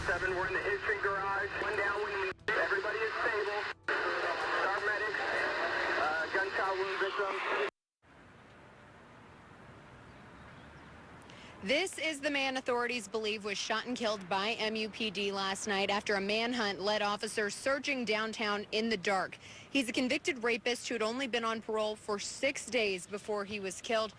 7, we're in the Hitt Street garage. One down, everybody is stable. Star medics, gunshot wound victims. This is the man authorities believe was shot and killed by MUPD last night after a manhunt led officers searching downtown in the dark. He's a convicted rapist who had only been on parole for 6 days before he was killed.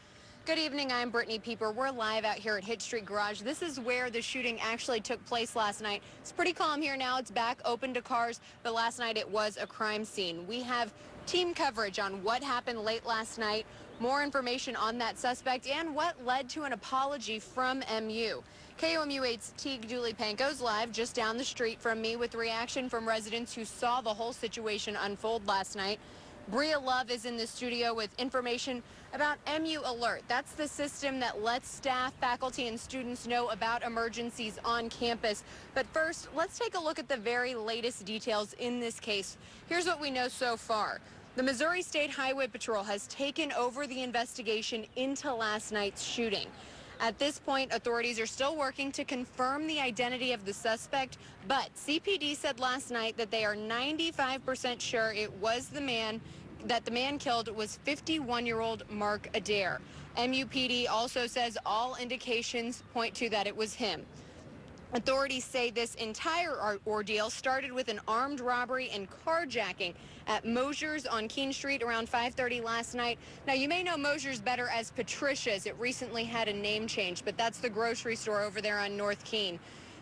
Good evening, I'm Brittany Pieper. We're live out here at Hitt Street Garage. This is where the shooting actually took place last night. It's pretty calm here now. It's back open to cars, but last night it was a crime scene. We have team coverage on what happened late last night, more information on that suspect, and what led to an apology from MU. KOMU 8's Teague Dooley-Panko's live just down the street from me with reaction from residents who saw the whole situation unfold last night. Bria Love is in the studio with information about MU Alert. That's the system that lets staff, faculty, and students know about emergencies on campus. But first, let's take a look at the very latest details in this case. Here's what we know so far. The Missouri State Highway Patrol has taken over the investigation into last night's shooting. At this point, authorities are still working to confirm the identity of the suspect, but CPD said last night that they are 95% sure it was the man killed was 51-year-old Mark Adair. MUPD also says all indications point to that it was him. Authorities say this entire ordeal started with an armed robbery and carjacking at Mosier's on Keene Street around 5:30 last night. Now, you may know Mosier's better as Patricia's. It recently had a name change, but that's the grocery store over there on North Keene.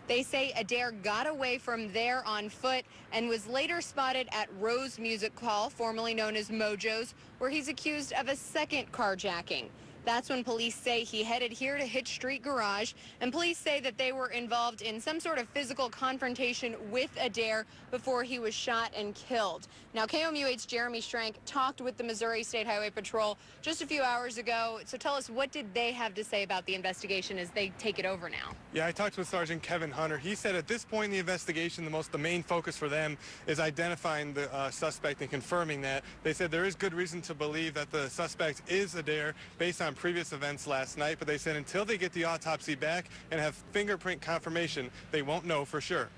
They say Adair got away from there on foot and was later spotted at Rose Music Hall, formerly known as Mojo's, where he's accused of a second carjacking. That's when police say he headed here to Hitt Street Garage, and police say that they were involved in some sort of physical confrontation with Adair before he was shot and killed. Now, KOMU 8's Jeremy Schrank talked with the Missouri State Highway Patrol just a few hours ago. So tell us, what did they have to say about the investigation as they take it over now? Yeah, I talked with Sergeant Kevin Hunter. He said at this point in the investigation, the main focus for them is identifying the suspect and confirming that. They said there is good reason to believe that the suspect is Adair based on previous events last night, but they said until they get the autopsy back and have fingerprint confirmation, they won't know for sure.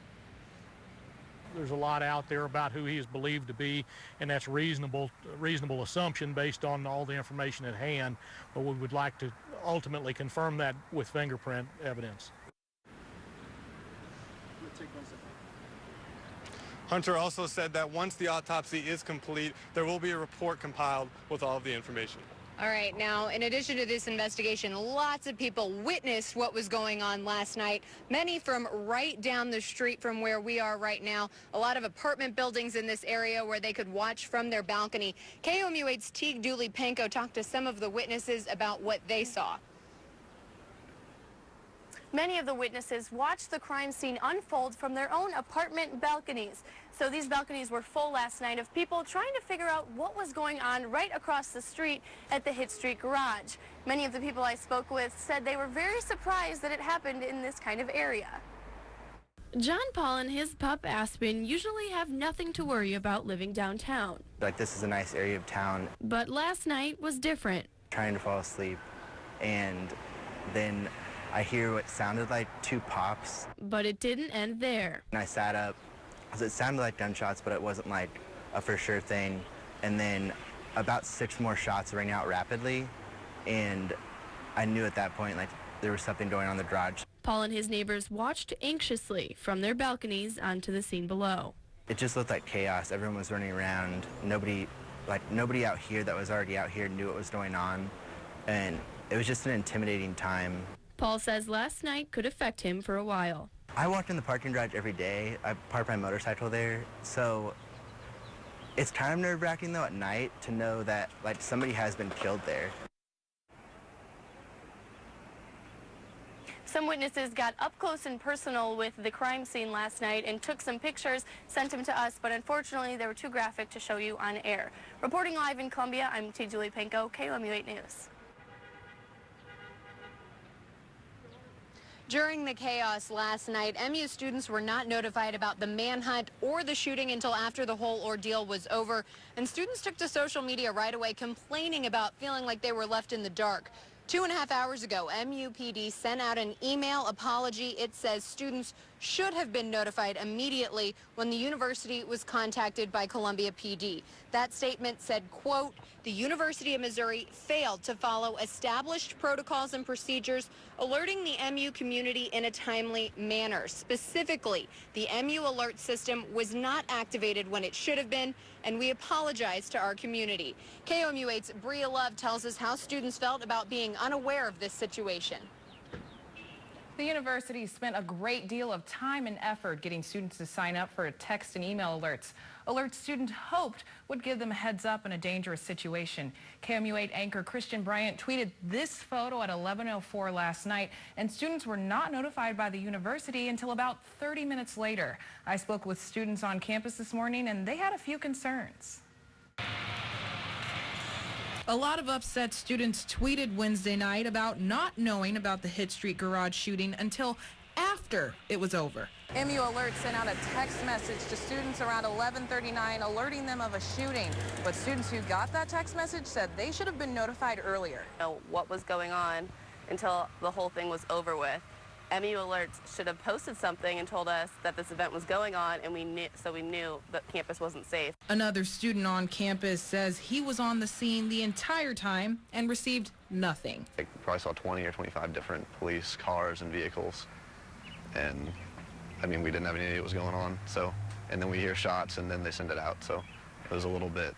There's a lot out there about who he is believed to be, and that's reasonable assumption based on all the information at hand, but we would like to ultimately confirm that with fingerprint evidence. Hunter also said that once the autopsy is complete, there will be a report compiled with all of the information. All right, now, in addition to this investigation, lots of people witnessed what was going on last night, many from right down the street from where we are right now. A lot of apartment buildings in this area where they could watch from their balcony. KOMU 8's Teague Dooley-Panko talked to some of the witnesses about what they saw. Many of the witnesses watched the crime scene unfold from their own apartment balconies. So these balconies were full last night of people trying to figure out what was going on right across the street at the Hitt Street Garage. Many of the people I spoke with said they were very surprised that it happened in this kind of area. John Paul and his pup Aspen usually have nothing to worry about living downtown. Like, this is a nice area of town. But last night was different. Trying to fall asleep, and then I hear what sounded like 2 pops. But it didn't end there. And I sat up, because it sounded like gunshots, but it wasn't like a for sure thing. And then about 6 more shots rang out rapidly, and I knew at that point, like, there was something going on in the garage. Paul and his neighbors watched anxiously from their balconies onto the scene below. It just looked like chaos. Everyone was running around. Nobody out here that was already out here knew what was going on, and it was just an intimidating time. Paul says last night could affect him for a while. I walked in the parking garage every day. I park my motorcycle there, so it's kind of nerve-wracking though at night to know that, like, somebody has been killed there. Some witnesses got up close and personal with the crime scene last night and took some pictures, sent them to us, but unfortunately they were too graphic to show you on air. Reporting live in Columbia, I'm Teague Dooley-Panko, KOMU 8 News. During the chaos last night, MU students were not notified about the manhunt or the shooting until after the whole ordeal was over. And students took to social media right away complaining about feeling like they were left in the dark. 2.5 hours ago, MUPD sent out an email apology. It says students should have been notified immediately when the university was contacted by Columbia PD. That statement said, quote, the University of Missouri failed to follow established protocols and procedures, alerting the MU community in a timely manner. Specifically, the MU alert system was not activated when it should have been, and we apologize to our community. KOMU 8's Bria Love tells us how students felt about being unaware of this situation. The university spent a great deal of time and effort getting students to sign up for text and email alerts. Alerts students hoped would give them a heads up in a dangerous situation. KOMU 8 anchor Christian Bryant tweeted this photo at 11:04 last night, and students were not notified by the university until about 30 minutes later. I spoke with students on campus this morning, and they had a few concerns. A lot of upset students tweeted Wednesday night about not knowing about the Hitt Street garage shooting until after it was over. MU Alert sent out a text message to students around 11:39 alerting them of a shooting. But students who got that text message said they should have been notified earlier. Know what was going on until the whole thing was over with. MU Alerts should have posted something and told us that this event was going on, and we knew that campus wasn't safe. Another student on campus says he was on the scene the entire time and received nothing. I probably saw 20 or 25 different police cars and vehicles, and I mean, we didn't have any idea what was going on. So, and then we hear shots, and then they send it out. So it was a little bit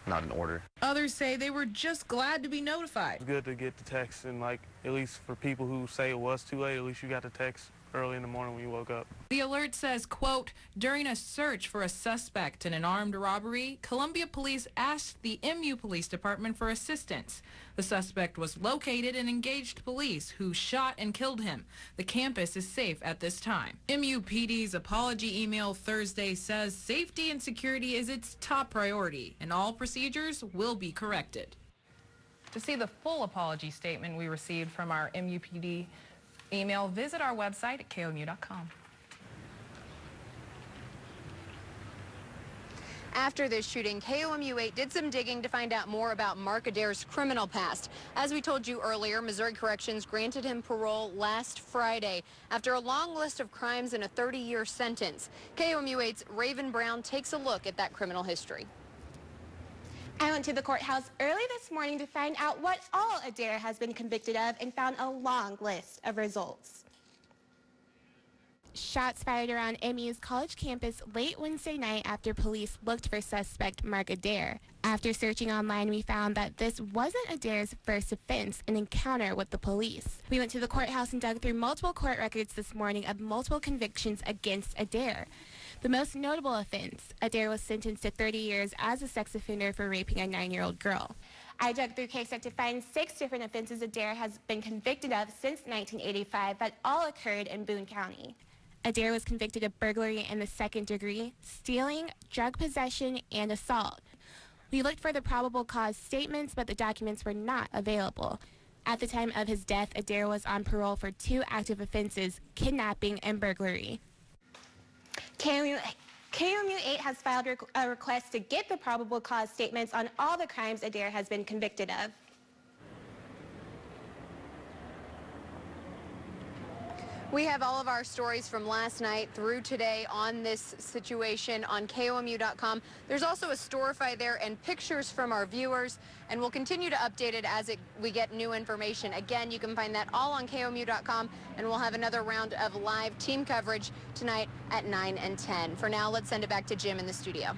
not in order. Others say they were just glad to be notified. It's good to get the text, and like, at least for people who say it was too late, at least you got the text early in the morning when you woke up. The alert says, quote, during a search for a suspect in an armed robbery, Columbia police asked the MU Police Department for assistance. The suspect was located and engaged police who shot and killed him. The campus is safe at this time. MUPD's apology email Thursday says safety and security is its top priority, and all procedures will be corrected. To see the full apology statement we received from our MUPD email, visit our website at KOMU.com. After this shooting, KOMU 8 did some digging to find out more about Mark Adair's criminal past. As we told you earlier, Missouri Corrections granted him parole last Friday after a long list of crimes and a 30-year sentence. KOMU 8's Raven Brown takes a look at that criminal history. I went to the courthouse early this morning to find out what all Adair has been convicted of and found a long list of results. Shots fired around MU's college campus late Wednesday night after police looked for suspect Mark Adair. After searching online, we found that this wasn't Adair's first offense, an encounter with the police. We went to the courthouse and dug through multiple court records this morning of multiple convictions against Adair. The most notable offense, Adair was sentenced to 30 years as a sex offender for raping a 9-year-old girl. I dug through CASSIE to find 6 different offenses Adair has been convicted of since 1985 that all occurred in Boone County. Adair was convicted of burglary in the 2nd degree, stealing, drug possession, and assault. We looked for the probable cause statements, but the documents were not available. At the time of his death, Adair was on parole for 2 active offenses, kidnapping and burglary. KOMU 8 has filed a request to get the probable cause statements on all the crimes Adair has been convicted of. We have all of our stories from last night through today on this situation on KOMU.com. There's also a storify there and pictures from our viewers, and we'll continue to update it as we get new information. Again, you can find that all on KOMU.com, and we'll have another round of live team coverage tonight at 9 and 10. For now, let's send it back to Jim in the studio.